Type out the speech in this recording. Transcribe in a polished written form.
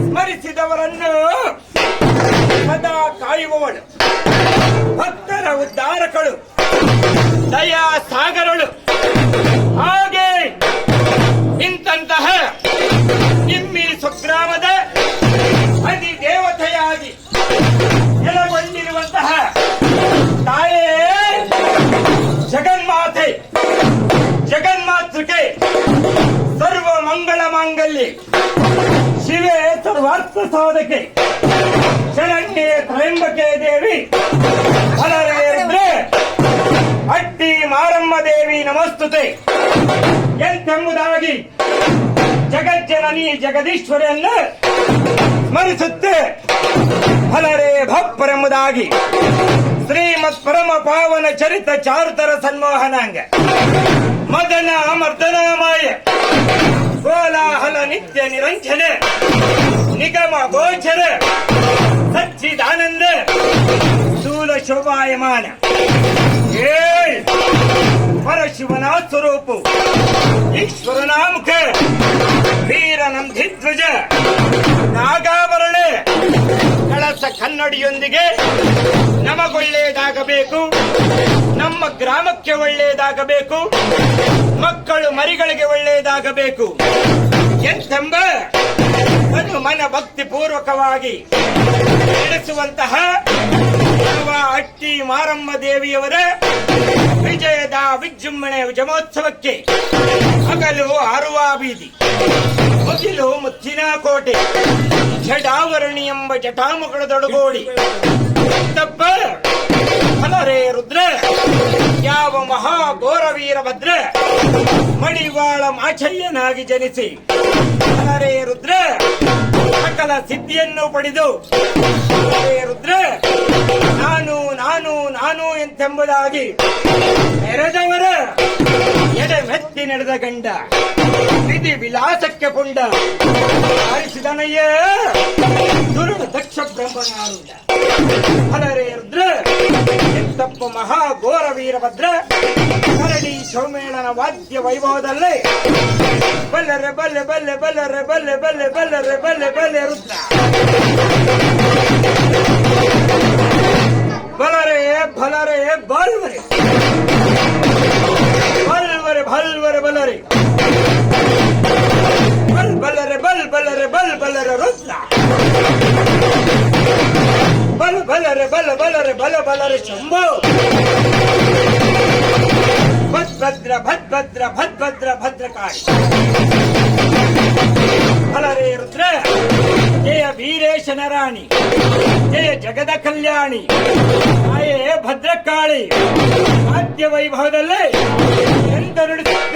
ಸ್ಮರಿಸಿದವರನ್ನು ಸದಾ ಕಾಯುವವಳು, ಭಕ್ತರ ಉದ್ಧಾರಕಳು, ದಯಾ ಸಾಗರಳು. ಹಾಗೆ ಇಂತಹ ನಿಮ್ಮಿ ಸ್ವಗ್ರಾಮದ ಅಧಿದೇವತೆಯಾಗಿ ನೆಲೆಗೊಂಡಿರುವಂತಹ ತಾಯೇ ಜಗನ್ಮಾತೆ, ಜಗನ್ಮಾತೃಕೆ, ಸರ್ವ ಮಂಗಳ ಮಾಂಗಲ್ಯ, ಶಿವೆ ಸರ್ವಾರ್ಥ ಸಾಧಕೆ, ಶರಣ್ಯೆ ತ್ರಯಂಬಕೆ ದೇವಿ, ಹರರೆ ಅಟ್ಟಿ ಮಾರಮ್ಮ ದೇವಿ ನಮಸ್ತುತೆ ಎಂತೆಂಬುದಾಗಿ ಜಗಜ್ಜನನಿ ಜಗದೀಶ್ವರಿಯನ್ನು ಸ್ಮರಿಸುತ್ತೆ. ಹಲರೇ ಭಪ್ಪರೆಂಬುದಾಗಿ ಶ್ರೀಮತ್ ಪರಮ ಪಾವನ ಚರಿತ ಚಾರುತರ ಸನ್ಮೋಹನಾಂಗ ಮದನ ಮರ್ದನಾಮಾಯ ಕೋಲಾಹಲ ನಿತ್ಯ ನಿರಂಜನ ನಿಗಮ ಗೋಚರ ಸಚ್ಚಿದಾನಂದ ಸ್ಥೂಲ ಶೋಭಾಯಮಾನ ಪರಶಿವನ ಸ್ವರೂಪು ಈಶ್ವರನಾಮುಖ ವೀರನಂದಿಧ್ವಜ ನಾಗಾಭರಣ ಕಳಸ ಕನ್ನಡಿಯೊಂದಿಗೆ ನಮಗೊಳ್ಳೆಯದಾಗಬೇಕು, ನಮ್ಮ ಗ್ರಾಮಕ್ಕೆ ಒಳ್ಳೆಯದಾಗಬೇಕು, ಮಕ್ಕಳು ಮರಿಗಳಿಗೆ ಒಳ್ಳೆಯದಾಗಬೇಕು ಎಂತೆಂಬ ಮನ ಭಕ್ತಿ ಪೂರ್ವಕವಾಗಿ ನಡೆಸುವಂತಹ ಅಟ್ಟಿ ಮಾರಮ್ಮ ದೇವಿಯವರ ವಿಜಯದ ವಿಜೃಂಭಣೆ ಜಮೋತ್ಸವಕ್ಕೆ ಹಗಲು ಹಾರುವ ಬೀದಿ, ಮುಗಿಲು ಮುತ್ತಿನ ಕೋಟೆ, ಜಡಾವರಣಿ ಎಂಬ ಜಟಾಮುಗಳದೊಡಗೂಡಿ ತಪ್ಪ ಹಲರೇ ರುದ್ರ ಯಾವ ಮಹಾಘೋರ ವೀರಭದ್ರ ಮಣಿವಾಳ ಮಾಚಯ್ಯನಾಗಿ ಜನಿಸಿ ಹಲರೇ ರುದ್ರ ಸಕಲ ಸಿದ್ಧಿಯನ್ನು ಪಡೆದು ಹಲರೇ ರುದ್ರ ನಾನು ನಾನು ನಾನು ಎಂತೆಂಬುದಾಗಿ ನೆರೆದವರ ಎಡೆ ಮೆತ್ತಿ ನಡೆದ ಗಂಡ ವಿಧಿ ವಿಲಾಸಕ್ಕೆ ಪುಂಡ ಆರಿಸಿದನಯ್ಯ ದುರುಳ ದಕ್ಷ ಬ್ರಹ್ಮನಾರುಂಡ ಹಲರೇ ರುದ್ರ ಎಂತಪ್ಪ ಮಹಾಘೋರ ವೀರಭದ್ರ ಕರಡಿ ಸೌಮೇಳನ ವಾದ್ಯ ವೈಭವದಲ್ಲೇ ಬಲ್ಲರೆ ಬಲ್ಲೆ ಬಲ್ಲೆ ಬಲ್ಲರೆ ಬಲ್ಲೆ ಬಲ್ಲೆ ಬಲ್ಲರೆ ಬಲ್ಲೆ ಬಲ್ಲೆ ರುದ್ರ ಬಲರೆ ಬಲರೆ ಬಲ್ವರೆ ಬಲ್ವರೆ ಬಲ್ವರೆ ಬಲರೆ ಬಲ್ ಬಲ್ಲರೆ ಬಲ್ ಬಲ್ಲರೆ ಬಲ್ ಬಲ್ಲರೆ ರುದ್ರ ಬಲ್ ಬಲರೆ ಬಲ ಬಲರೆ ಬಲ ಬಲರೆ ಶಂಭೋ ಭದ್ಭದ್ರ ಭದ್ಭದ್ರ ಭದ್ಭದ್ರ ಭದ್ರಕಾಳಿ ಹಲರೇ ರುದ್ರ ಜಯ ವೀರೇಶನ ರಾಣಿ, ಜಯ ಜಗದ ಕಲ್ಯಾಣಿ, ತಾಯೇ ಭದ್ರಕಾಳಿ ವಾದ್ಯ ವೈಭವದಲ್ಲೇ ಎಂತ ನುಡಿಸುತ್ತ